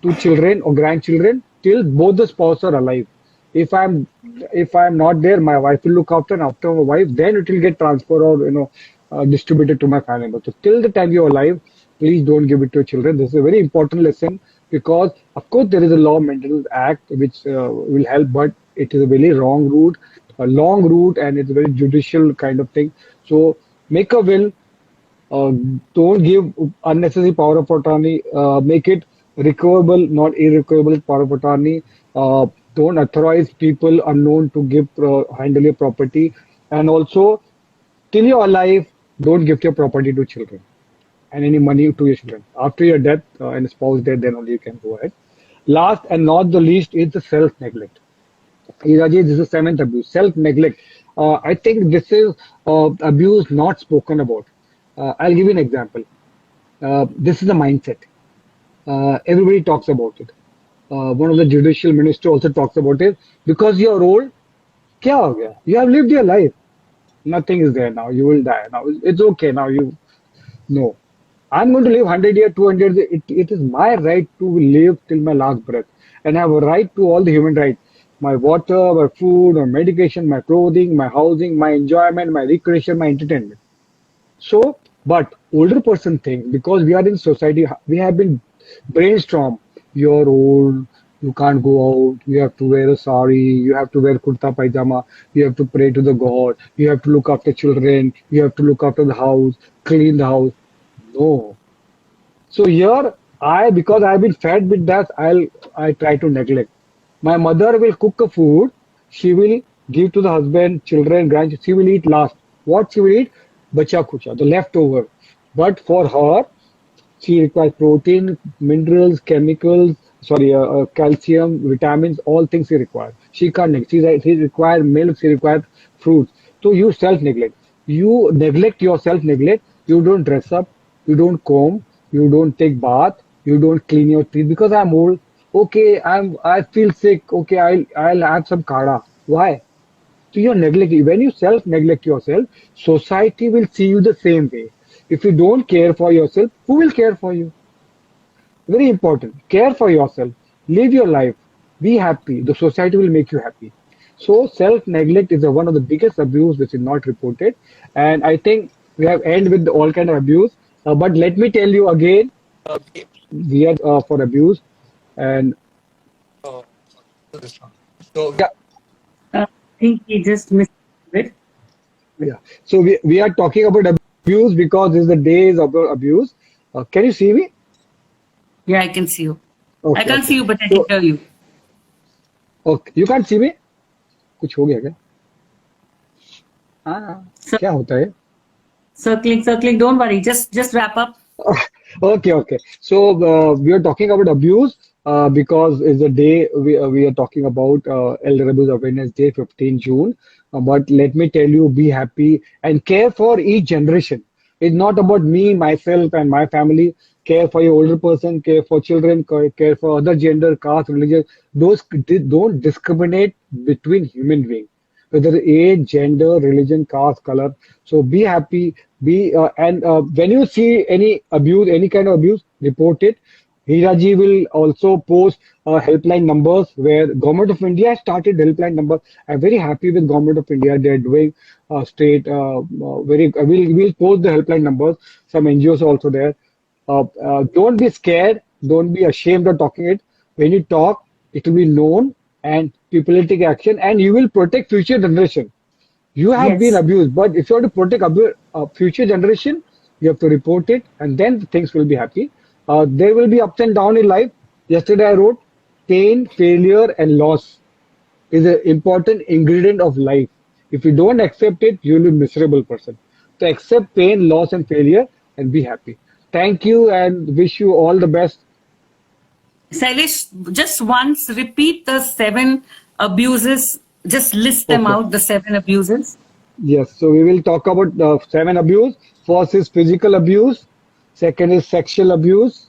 to children or grandchildren, till both the spouse are alive. If I'm if I'm not there, my wife will look after, and after my wife, then it will get transferred or distributed to my family member. So till the time you're alive, please don't give it to your children. This is a very important lesson, because of course there is a law maintenance act which will help, but it is a very wrong route, a long route, and it's a very judicial kind of thing. So make a will, uh, don't give unnecessary power of attorney. Make it recoverable, not irrecoverable power of attorney. Don't authorize people unknown to give handle your property, and also till you're alive, don't give your property to children and any money to your children. After your death and spouse death, then only you can go ahead. Last and not the least is the self neglect. Iraji, this is seventh abuse, self-neglect. I think this is abuse not spoken about. I'll give you an example. This is a mindset. Everybody talks about it. One of the judicial minister also talks about it. Because you're old, क्या हो गया? You have lived your life. Nothing is there now. You will die now. It's okay now. You no. I'm going to live 100 years, 200 years. It is my right to live till my last breath. And I have a right to all the human rights. My water, my food, my medication, my clothing, my housing, my enjoyment, my recreation, my entertainment. So, but older person thinks, because we are in society, we have been brainstorm. You're old, you can't go out, you have to wear a sari, you have to wear kurta pajama, you have to pray to the God, you have to look after children, you have to look after the house, clean the house. No. So here because I've been fed with that, I try to neglect. My mother will cook a food. she will give to the husband, children, grandchildren. She will eat last. What she will eat? Bacha kucha, the leftover. But for her, she requires protein, minerals, chemicals, calcium, vitamins, all things she requires. She can't neglect. She requires milk, she requires fruits. So you self-neglect. You neglect your self-neglect. You don't dress up, you don't comb, you don't take bath, you don't clean your teeth because I'm old. Okay, I feel sick. Okay, I'll have some kada. Why? So you're neglecting. When you self-neglect yourself, society will see you the same way. If you don't care for yourself, who will care for you? Very important. Care for yourself. Live your life. Be happy. The society will make you happy. So self-neglect is one of the biggest abuse which is not reported. And I think we have end with all kind of abuse. But let me tell you again, we are for abuse. And yeah, I think he just missed it. yeah. So we are talking about abuse because this is the days of abuse. Can you see me? Yeah, I can see you. I Okay, can't okay. see you, but I can So hear you. okay, you can't see me? कुछ हो गया क्या? हाँ, So, क्या होता है? circling. Don't worry. Just wrap up. Okay, okay. So we are talking about abuse because it's the day we are talking about Elder Abuse Awareness Day, 15 June. But let me tell you, be happy and care for each generation. It's not about me, myself, and my family. Care for your older person, care for children, care for other gender, caste, religion. Those don't discriminate between human beings whether age, gender, religion, caste, color. So be happy, be and when you see any abuse, any kind of abuse, report it. Hiraji will also post helpline numbers where Government of India has started helpline number. I'm very happy with Government of India. They're doing state very. We'll post the helpline numbers. Some NGOs are also there. Don't be scared. Don't be ashamed of talking it. When you talk, it will be known and people will take action and you will protect future generation. You have been Yes. abused, but if you want to protect future generation, you have to report it and then things will be happy. There will be ups and downs in life. Yesterday I wrote, pain, failure and loss is an important ingredient of life. If you don't accept it, you will be a miserable person. So accept pain, loss and failure and be happy. Thank you and wish you all the best. Sailesh, just once repeat the 7 abuses. Just list them Okay. out, the 7 abuses. Yes, so we will talk about 7 abuse. First is physical abuse. Second is sexual abuse.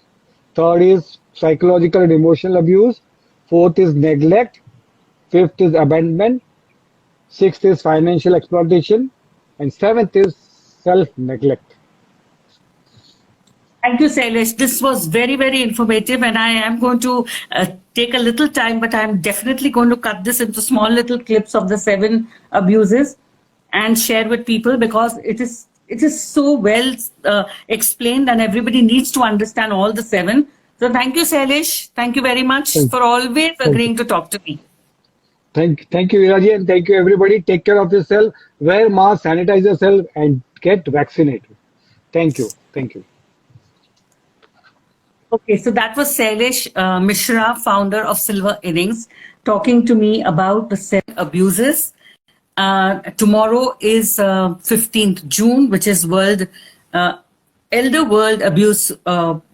Third is psychological and emotional abuse. Fourth is neglect. Fifth is abandonment. Sixth is financial exploitation. And seventh is self-neglect. Thank you, Sailesh. This was very, very informative, and I am going to take a little time, but I'm definitely going to cut this into small little clips of the 7 abuses and share with people because it is so well explained, and everybody needs to understand all the 7. So thank you, Sailesh. Thank you very much Thank, for always thank you. agreeing to talk to me. Thank you, Viraji, and thank you, everybody. Take care of yourself. Wear mask, sanitize yourself, and get vaccinated. Thank you. Thank you. Okay, so that was Sailesh Mishra, founder of Silver Innings, talking to me about the 7 abuses. Tomorrow is 15th June, which is Elder World Abuse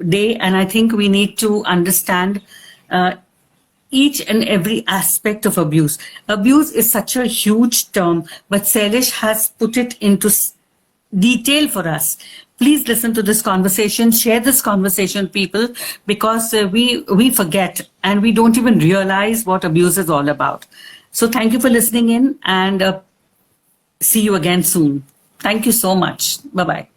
Day, and I think we need to understand each and every aspect of abuse. Abuse is such a huge term, but Sailesh has put it into detail for us. Please listen to this conversation, share this conversation, people, because we forget and we don't even realize what abuse is all about. So thank you for listening in and see you again soon. Thank you so much. Bye-bye.